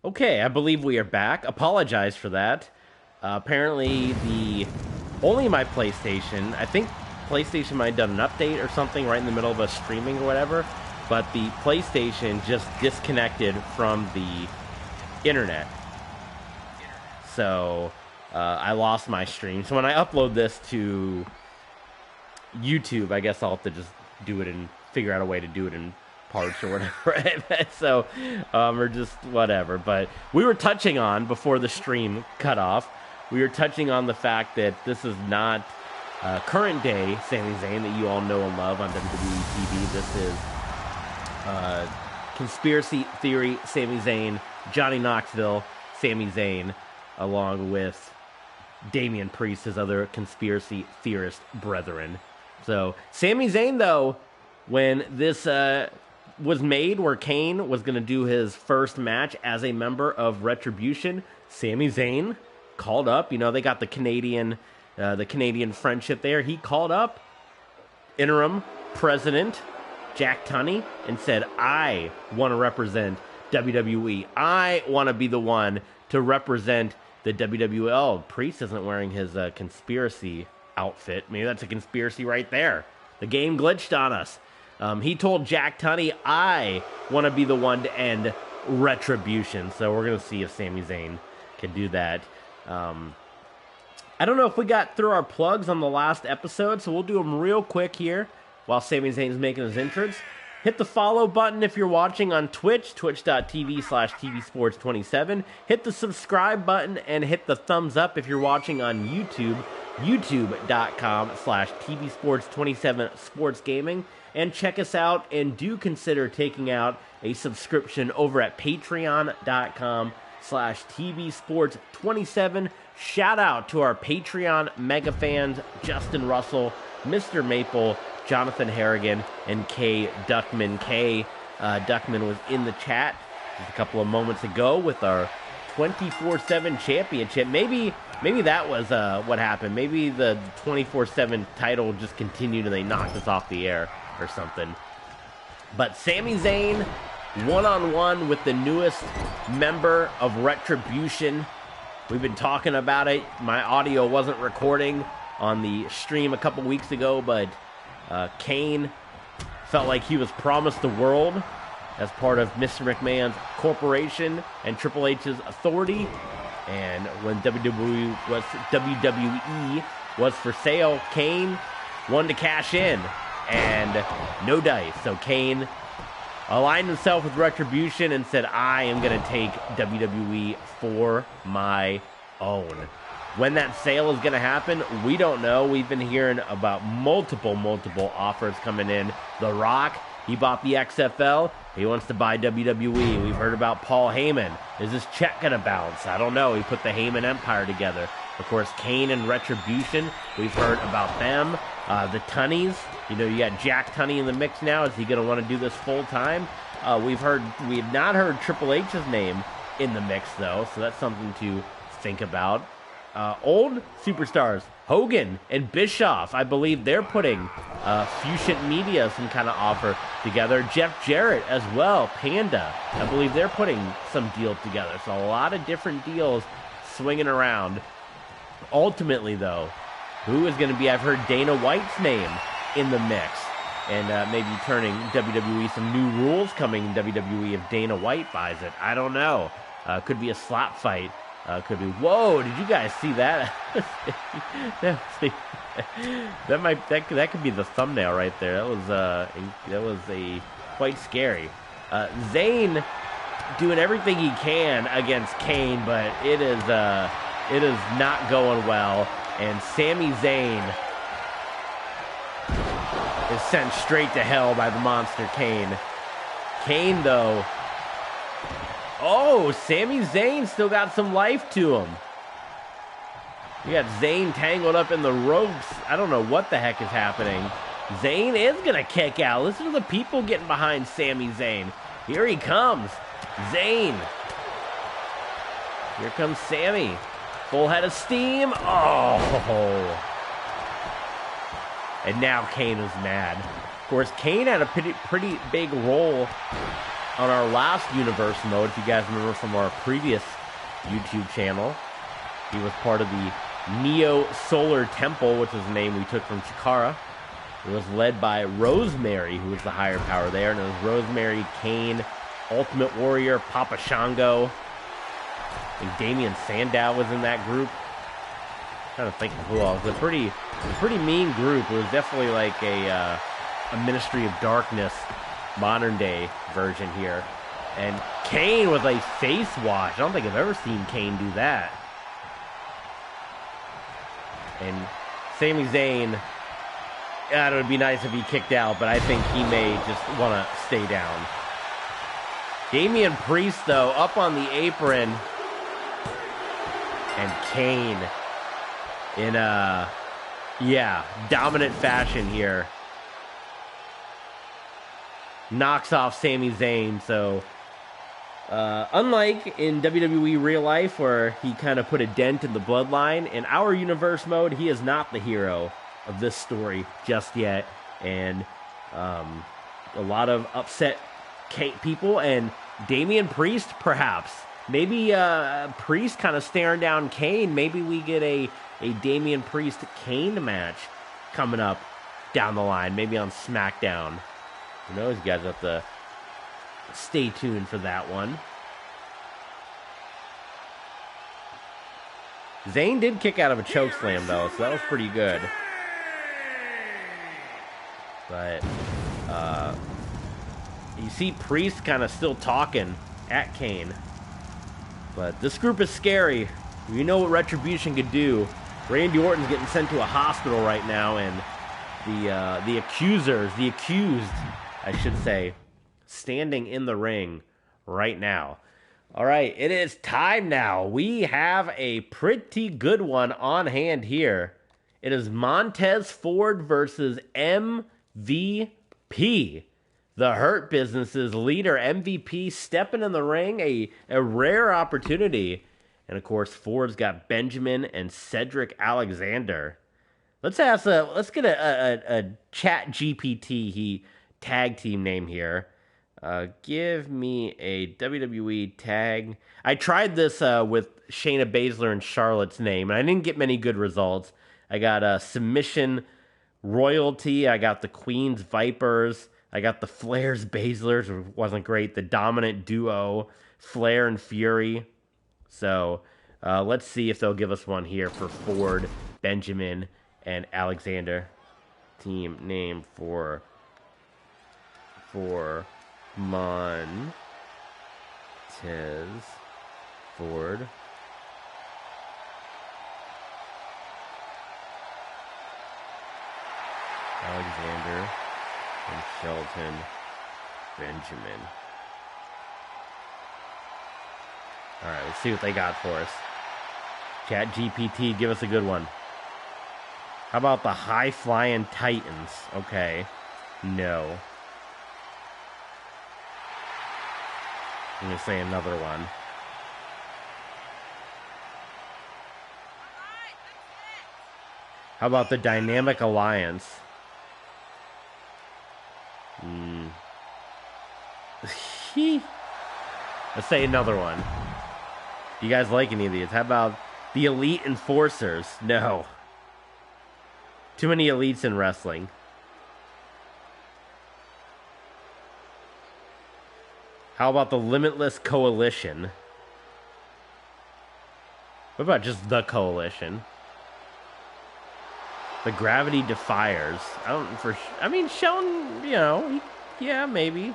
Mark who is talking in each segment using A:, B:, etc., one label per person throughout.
A: Okay, I believe we are back. Apologize for that. Apparently, only my PlayStation. I think PlayStation might have done an update or something right in the middle of us streaming or whatever. But the PlayStation just disconnected from the internet, so I lost my stream. So when I upload this to YouTube, I guess I'll have to just do it and figure out a way to do it in parts or whatever. So, or just whatever. But we were touching on, before the stream cut off, we were touching on the fact that this is not current day Sami Zayn that you all know and love on WWE TV. This is conspiracy theory Sami Zayn, Johnny Knoxville Sami Zayn, along with Damian Priest, his other conspiracy theorist brethren. So, Sami Zayn, though, when this was made, where Kane was going to do his first match as a member of Retribution, Sami Zayn called up. You know, they got the Canadian friendship there. He called up interim president Jack Tunney and said, I want to represent WWE. I want to be the one to represent the WWE. Oh, Priest isn't wearing his conspiracy outfit. Maybe that's a conspiracy right there. The game glitched on us. He told Jack Tunney, I want to be the one to end Retribution. So we're going to see if Sami Zayn can do that. I don't know if we got through our plugs on the last episode, so we'll do them real quick here while Sami Zayn's making his entrance. Hit the follow button if you're watching on Twitch, twitch.tv/tvsports27. Hit the subscribe button and hit the thumbs up if you're watching on YouTube, youtube.com/tvsports27 sports gaming. And check us out, and do consider taking out a subscription over at patreon.com/tvsports27. Shout out to our Patreon mega fans, Justin Russell, Mr. Maple, Jonathan Harrigan, and Kay Duckman. Kay Duckman was in the chat just a couple of moments ago with our 24/7 championship. Maybe that was what happened. Maybe the 24/7 title just continued and they knocked us off the air or something. But Sami Zayn, one-on-one with the newest member of Retribution. We've been talking about it. My audio wasn't recording on the stream a couple weeks ago, but Kane felt like he was promised the world as part of Mr. McMahon's corporation and Triple H's authority. And when WWE was for sale, Kane wanted to cash in, and no dice. So Kane aligned himself with Retribution and said, I am going to take WWE for my own. When that sale is going to happen, we don't know. We've been hearing about multiple offers coming in. The Rock, he bought the XFL. He wants to buy WWE. We've heard about Paul Heyman. Is this check going to bounce? I don't know. He put the Heyman Empire together. Of course, Kane and Retribution, we've heard about them. The Tunneys, you know, you got Jack Tunney in the mix now. Is he going to want to do this full time? We have not heard Triple H's name in the mix, though, so that's something to think about. Old superstars, Hogan and Bischoff, I believe they're putting Fusion Media some kind of offer together. Jeff Jarrett as well, Panda, I believe they're putting some deals together. So a lot of different deals swinging around. Ultimately, though, who is going to be, I've heard Dana White's name in the mix. And maybe turning WWE some new rules coming in WWE if Dana White buys it. I don't know. Could be a slap fight. Could be. Whoa! Did you guys see that? that could be the thumbnail right there. That was quite scary. Zayn doing everything he can against Kane, but it is not going well. And Sami Zayn is sent straight to hell by the monster Kane. Kane, though. Oh, Sami Zayn still got some life to him. You got Zayn tangled up in the ropes. I don't know what the heck is happening. Zayn is going to kick out. Listen to the people getting behind Sami Zayn. Here he comes. Zayn. Here comes Sami. Full head of steam. Oh. And now Kane is mad. Of course, Kane had a pretty big role on our last Universe mode, if you guys remember from our previous YouTube channel, he was part of the Neo Solar Temple, which is the name we took from Chikara. It was led by Rosemary, who was the higher power there, and it was Rosemary, Kane, Ultimate Warrior, Papa Shango. I think Damien Sandow was in that group. I'm trying to think of who else. It was a pretty mean group. It was definitely like a Ministry of Darkness modern day version here. And Kane with a face wash. I don't think I've ever seen Kane do that. And Sami Zayn, it would be nice if he kicked out, but I think he may just want to stay down. Damian Priest, though, up on the apron. And Kane in dominant fashion here. Knocks off Sami Zayn. So, unlike in WWE real life where he kind of put a dent in the bloodline, in our universe mode, he is not the hero of this story just yet. And a lot of upset people, and Damian Priest, perhaps. Maybe Priest kind of staring down Kane. Maybe we get a Damian Priest-Kane match coming up down the line. Maybe on SmackDown. Who knows? You guys have to stay tuned for that one. Zayn did kick out of a chokeslam, though, so that was pretty good. But you see Priest kind of still talking at Kane. But this group is scary. You know what Retribution could do. Randy Orton's getting sent to a hospital right now, and the accused, I should say, standing in the ring right now. All right, it is time now. We have a pretty good one on hand here. It is Montez Ford versus MVP. The Hurt Business's leader, MVP, stepping in the ring, a rare opportunity. And, of course, Ford's got Benjamin and Cedric Alexander. Let's get a Chat GPT tag team name here. Give me a WWE tag. I tried this with Shayna Baszler and Charlotte's name, and I didn't get many good results. I got Submission Royalty. I got the Queen's Vipers. I got the Flair's Baszlers, which wasn't great. The Dominant Duo, Flair and Fury. So let's see if they'll give us one here for Ford, Benjamin, and Alexander. Team name for Montez Ford. Alexander and Shelton Benjamin. All right, let's see what they got for us. Chat GPT, give us a good one. How about the High Flying Titans? Okay. No. I'm going to say another one. How about the Dynamic Alliance? Let's say another one. Do you guys like any of these? How about the Elite Enforcers? No. Too many elites in wrestling. How about the Limitless Coalition? What about just the Coalition? The Gravity Defiers. Sheldon, yeah, maybe.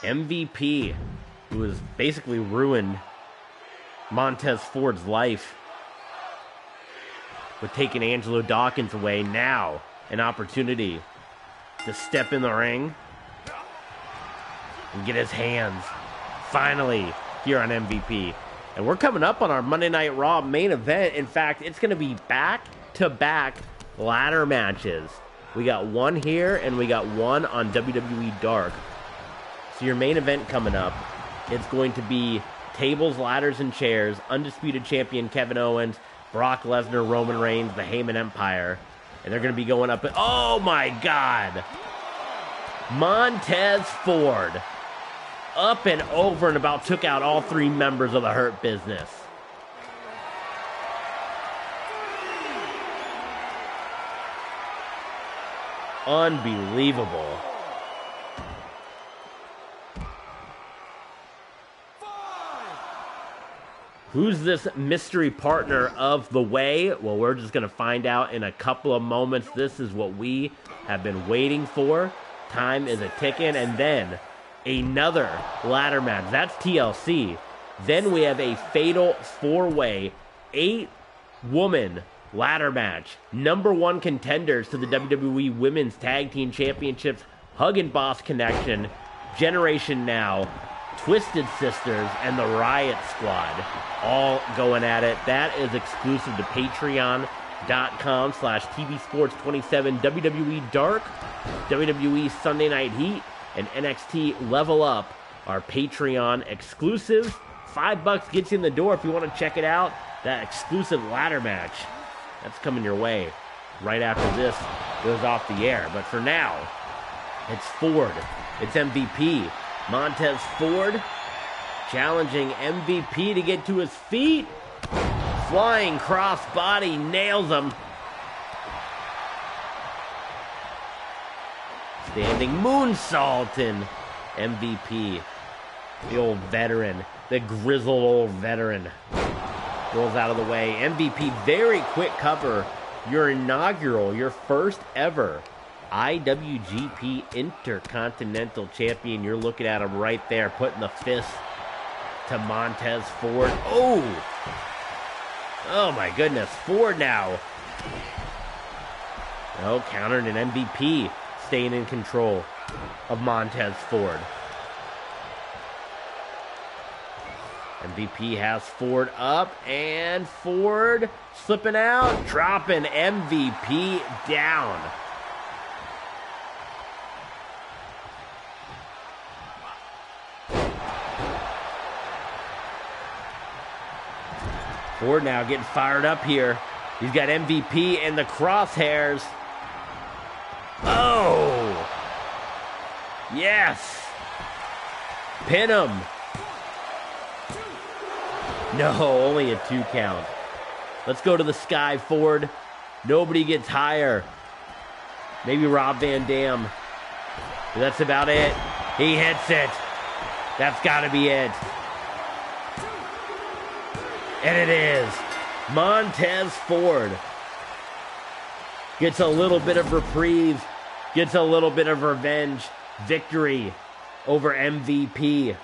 A: MVP, who has basically ruined Montez Ford's life with taking Angelo Dawkins away. Now an opportunity to step in the ring and get his hands finally here on MVP. And we're coming up on our Monday Night Raw main event. In fact, it's going to be back-to-back ladder matches We got one here, and we got one on WWE Dark. So your main event coming up, it's going to be tables, ladders, and chairs, undisputed champion Kevin Owens, Brock Lesnar, Roman Reigns, the Heyman Empire. And they're going to be going up. Oh, my God. Montez Ford up and over and about took out all three members of the Hurt Business. Unbelievable. Who's this mystery partner of the Way? Well, we're just going to find out in a couple of moments. This is what we have been waiting for. Time is a ticking. And then another ladder match. That's TLC. Then we have a fatal four-way, 8-woman ladder match. Number one contenders to the WWE Women's Tag Team Championships, Hug and Boss Connection, Generation Now, Twisted Sisters, and the Riot Squad all going at it. That is exclusive to patreon.com/tvsports27, WWE Dark, WWE Sunday Night Heat, and NXT Level Up are Patreon exclusives. $5 gets you in the door if you want to check it out. That exclusive ladder match, that's coming your way right after this goes off the air. But for now, it's Ford. It's MVP. Montez Ford challenging MVP to get to his feet. Flying crossbody, nails him. Standing moonsault in MVP. The old veteran, the grizzled old veteran, rolls out of the way. MVP, very quick cover. Your inaugural, your first ever IWGP Intercontinental Champion. You're looking at him right there, putting the fist to Montez Ford. Oh my goodness. Ford now. Oh, countered an MVP, staying in control of Montez Ford. MVP has Ford up, and Ford slipping out, dropping MVP down. Ford now getting fired up here. He's got MVP in the crosshairs. Oh! Yes! Pin him. No, only a 2 count. Let's go to the sky, Ford. Nobody gets higher. Maybe Rob Van Dam. But that's about it. He hits it. That's got to be it. And it is. Montez Ford gets a little bit of reprieve, gets a little bit of revenge. Victory over MVP.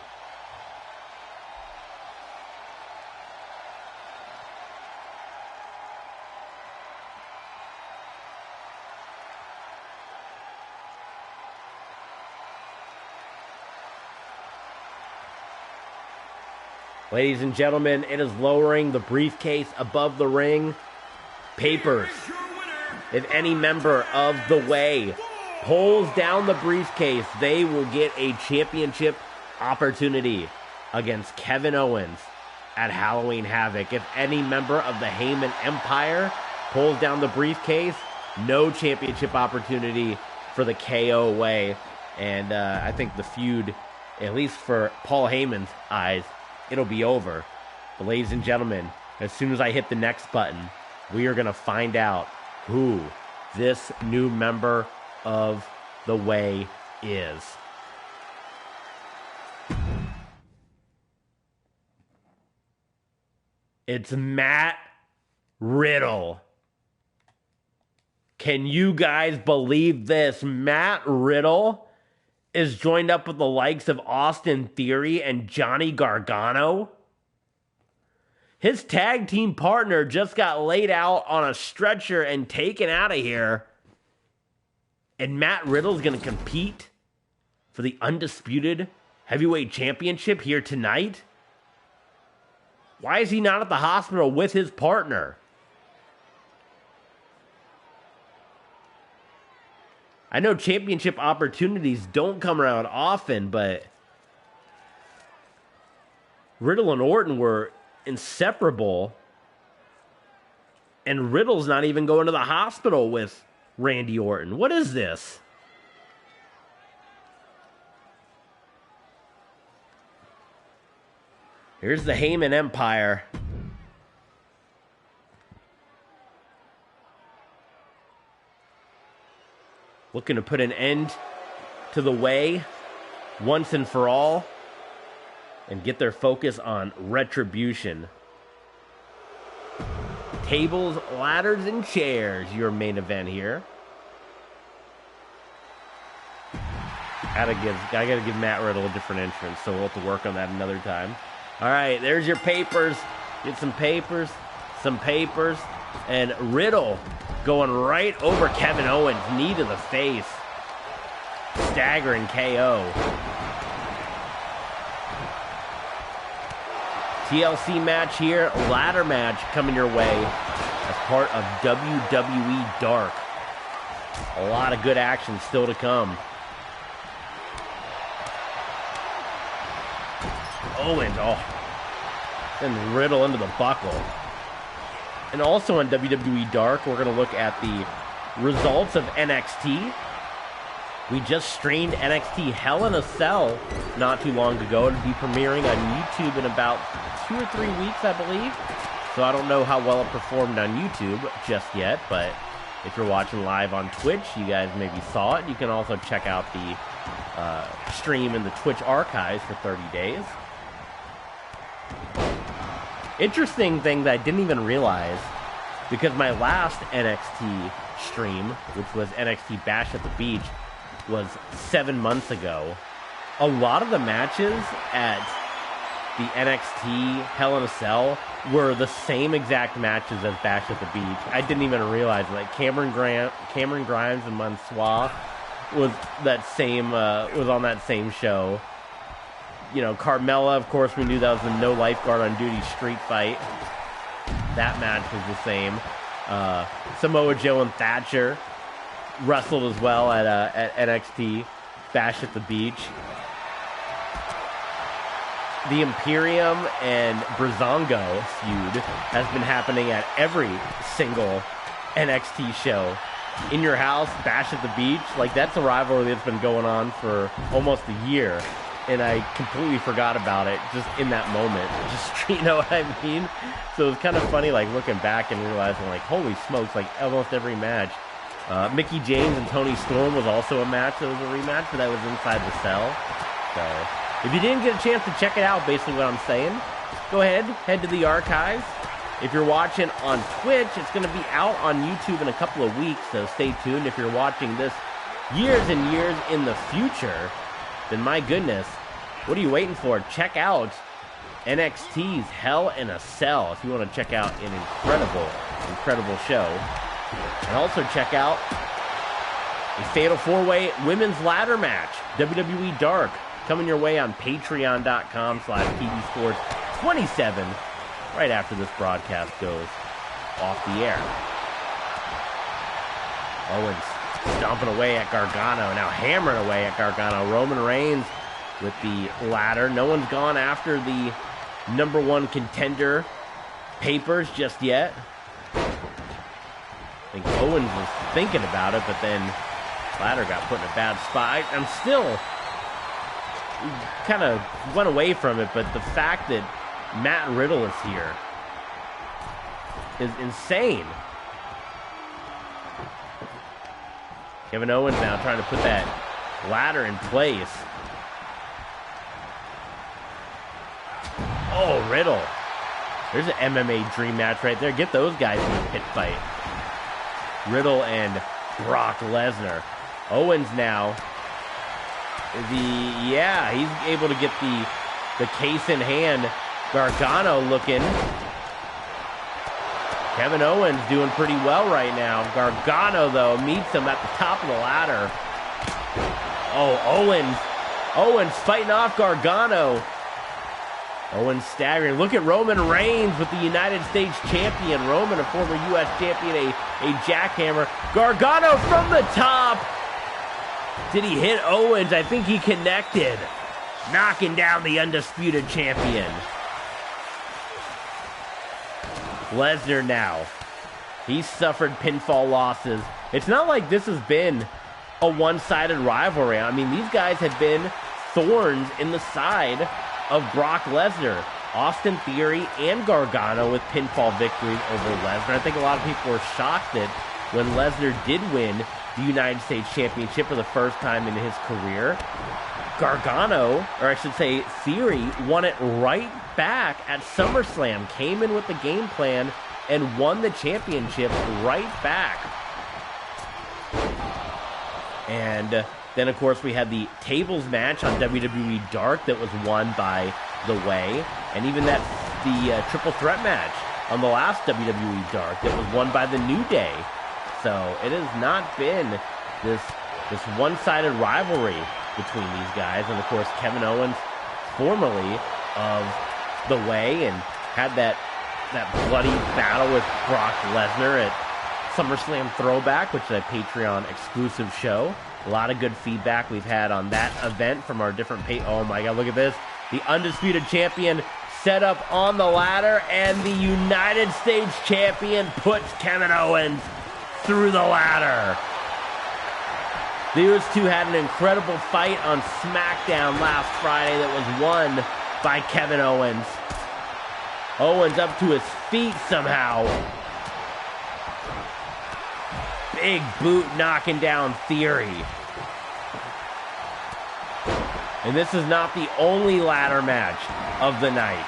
A: Ladies and gentlemen, it is lowering the briefcase above the ring. Papers. If any member of the Way pulls down the briefcase, they will get a championship opportunity against Kevin Owens at Halloween Havoc. If any member of the Heyman Empire pulls down the briefcase, no championship opportunity for the KO Way. And I think the feud, at least for Paul Heyman's eyes, it'll be over. But ladies and gentlemen, as soon as I hit the next button, we are going to find out who this new member of the Way is. It's Matt Riddle. Can you guys believe this? Matt Riddle is joined up with the likes of Austin Theory and Johnny Gargano. His tag team partner just got laid out on a stretcher and taken out of here. And Matt Riddle's going to compete for the undisputed heavyweight championship here tonight? Why is he not at the hospital with his partner? I know championship opportunities don't come around often, but Riddle and Orton were inseparable. And Riddle's not even going to the hospital with Randy Orton. What is this? Here's the Heyman Empire. Looking to put an end to the way once and for all and get their focus on Retribution. Tables, ladders, and chairs, your main event here. I gotta give Matt Riddle a different entrance, so we'll have to work on that another time. All right, there's your papers. Get some papers, and Riddle going right over Kevin Owens, knee to the face. Staggering KO. TLC match here, ladder match coming your way as part of WWE Dark. A lot of good action still to come. Owens, and Riddle into the buckle. And also on WWE Dark, we're going to look at the results of NXT. We just streamed NXT Hell in a Cell not too long ago. It'll be premiering on YouTube in about 2 or 3 weeks, I believe. So I don't know how well it performed on YouTube just yet, but if you're watching live on Twitch, you guys maybe saw it. You can also check out the stream in the Twitch archives for 30 days. Interesting thing that I didn't even realize, because my last NXT stream, which was NXT Bash at the Beach, was 7 months ago. A lot of the matches at the NXT Hell in a Cell were the same exact matches as Bash at the Beach. I didn't even realize, like, Cameron Grimes and Mansoor was on that same show. You know, Carmella, of course, we knew that was the no lifeguard on duty street fight. That match was the same. Samoa Joe and Thatcher wrestled as well at NXT Bash at the Beach. The Imperium and Breezango feud has been happening at every single NXT show. In Your House, Bash at the Beach, like, that's a rivalry that's been going on for almost a year. And I completely forgot about it just in that moment. Just, you know what I mean? So it's kind of funny, like, looking back and realizing, like, holy smokes, like, almost every match. Mickie James and Toni Storm was also a match that was a rematch, but that was inside the cell. So if you didn't get a chance to check it out, basically what I'm saying, go ahead, head to the archives. If you're watching on Twitch, it's going to be out on YouTube in a couple of weeks, so stay tuned. If you're watching this years and years in the future, then my goodness, what are you waiting for? Check out NXT's Hell in a Cell if you want to check out an incredible show. And also check out a Fatal 4-Way Women's Ladder Match, WWE Dark, coming your way on patreon.com/TVSports27 right after this broadcast goes off the air. Owens stomping away at Gargano, now hammering away at Gargano. Roman Reigns with the ladder. No one's gone after the number one contender papers just yet. I think Owens was thinking about it, but then ladder got put in a bad spot. I'm still kind of went away from it, but the fact that Matt Riddle is here is insane. Kevin Owens now trying to put that ladder in place. Oh, Riddle. There's an MMA dream match right there. Get those guys in a pit fight. Riddle and Brock Lesnar. Owens now. He's able to get the case in hand. Gargano looking. Kevin Owens doing pretty well right now. Gargano, though, meets him at the top of the ladder. Oh, Owens fighting off Gargano. Owens staggering. Look at Roman Reigns with the United States champion. Roman, a former U.S. champion, a jackhammer. Gargano from the top. Did he hit Owens? I think he connected. Knocking down the undisputed champion. Lesnar now. He's suffered pinfall losses. It's not like this has been a one-sided rivalry. I mean, these guys have been thorns in the side of Brock Lesnar. Austin Theory and Gargano with pinfall victories over Lesnar. I think a lot of people were shocked that when Lesnar did win the United States Championship for the first time in his career, Gargano, or I should say Theory, won it right back at SummerSlam, came in with the game plan and won the championship right back. And then, of course, we had the tables match on WWE Dark that was won by The Way, and even the triple threat match on the last WWE Dark that was won by The New Day. So it has not been this one-sided rivalry between these guys. And, of course, Kevin Owens, formerly of The Way, and had that bloody battle with Brock Lesnar at SummerSlam Throwback, which is a Patreon exclusive show. A lot of good feedback we've had on that event from our different oh my god, look at this. The undisputed champion set up on the ladder, and the United States champion puts Kevin Owens through the ladder. These two had an incredible fight on SmackDown last Friday that was won by Kevin Owens. Owens up to his feet somehow. Big boot knocking down Theory. And this is not the only ladder match of the night.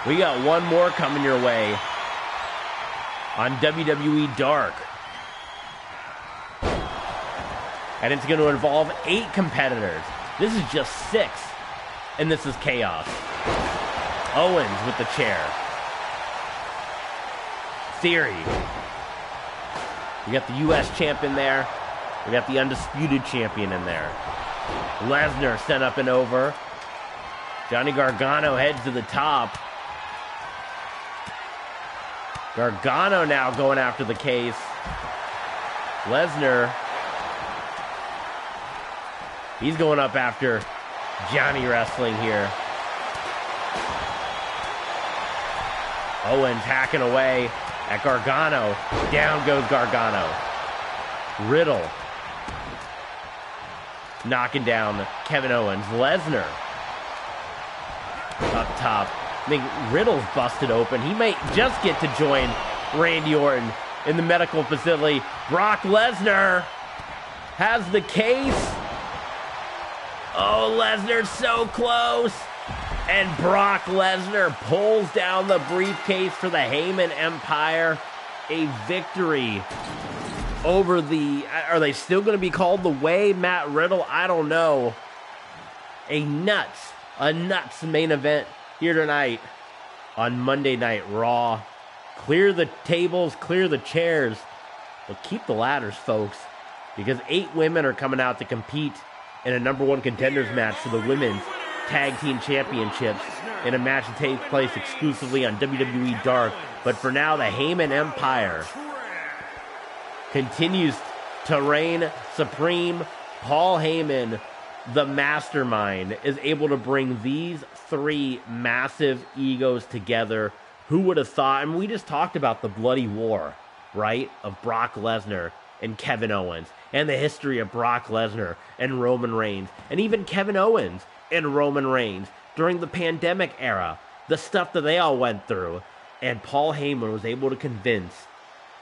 A: We got one more coming your way on WWE Dark. And it's going to involve 8 competitors. This is just 6. And this is chaos. Owens with the chair. Theory. We got the U.S. champion there. We got the undisputed champion in there. Lesnar sent up and over. Johnny Gargano heads to the top. Gargano now going after the case. Lesnar, he's going up after Johnny Wrestling here. Owens hacking away at Gargano. Down goes Gargano. Riddle knocking down Kevin Owens. Lesnar up top. I think Riddle's busted open. He might just get to join Randy Orton in the medical facility. Brock Lesnar has the case. Oh, Lesnar's so close. And Brock Lesnar pulls down the briefcase for the Heyman Empire. A victory over the... Are they still going to be called The Way? Matt Riddle? I don't know. A nuts main event here tonight on Monday Night Raw. Clear the tables, clear the chairs, but keep the ladders, folks, because 8 women are coming out to compete in a number 1 contenders match for the Women's Tag Team Championships in a match that takes place exclusively on WWE Dark. But for now, the Heyman Empire continues to reign supreme. Paul Heyman, the mastermind, is able to bring these 3 massive egos together. Who would have thought? I mean, we just talked about the bloody war, right, of Brock Lesnar and Kevin Owens, and the history of Brock Lesnar and Roman Reigns, and even Kevin Owens and Roman Reigns during the pandemic era, the stuff that they all went through. And Paul Heyman was able to convince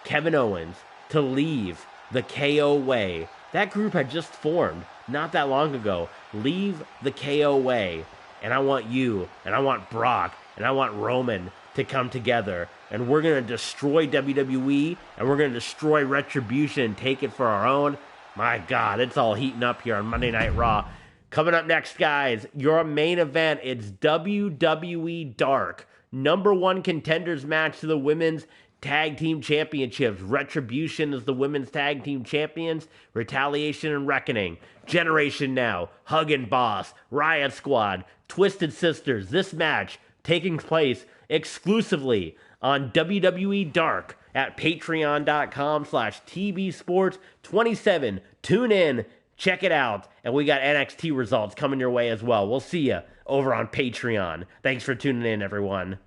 A: Kevin Owens to leave the KO way. That group had just formed not that long ago. Leave the KO way. And I want you, and I want Brock, and I want Roman to come together. And we're going to destroy WWE, and we're going to destroy Retribution and take it for our own. My God, it's all heating up here on Monday Night Raw. Coming up next, guys, your main event, it's WWE Dark. Number 1 contenders match to the Women's Tag Team Championships. Retribution is the Women's Tag Team Champions. Retaliation and Reckoning. Generation Now. Huggin' Boss. Riot Squad. Twisted Sisters. This match taking place exclusively on WWE Dark at patreon.com/TBSports27. Tune in, check it out, and we got NXT results coming your way as well. We'll see you over on Patreon. Thanks for tuning in, everyone.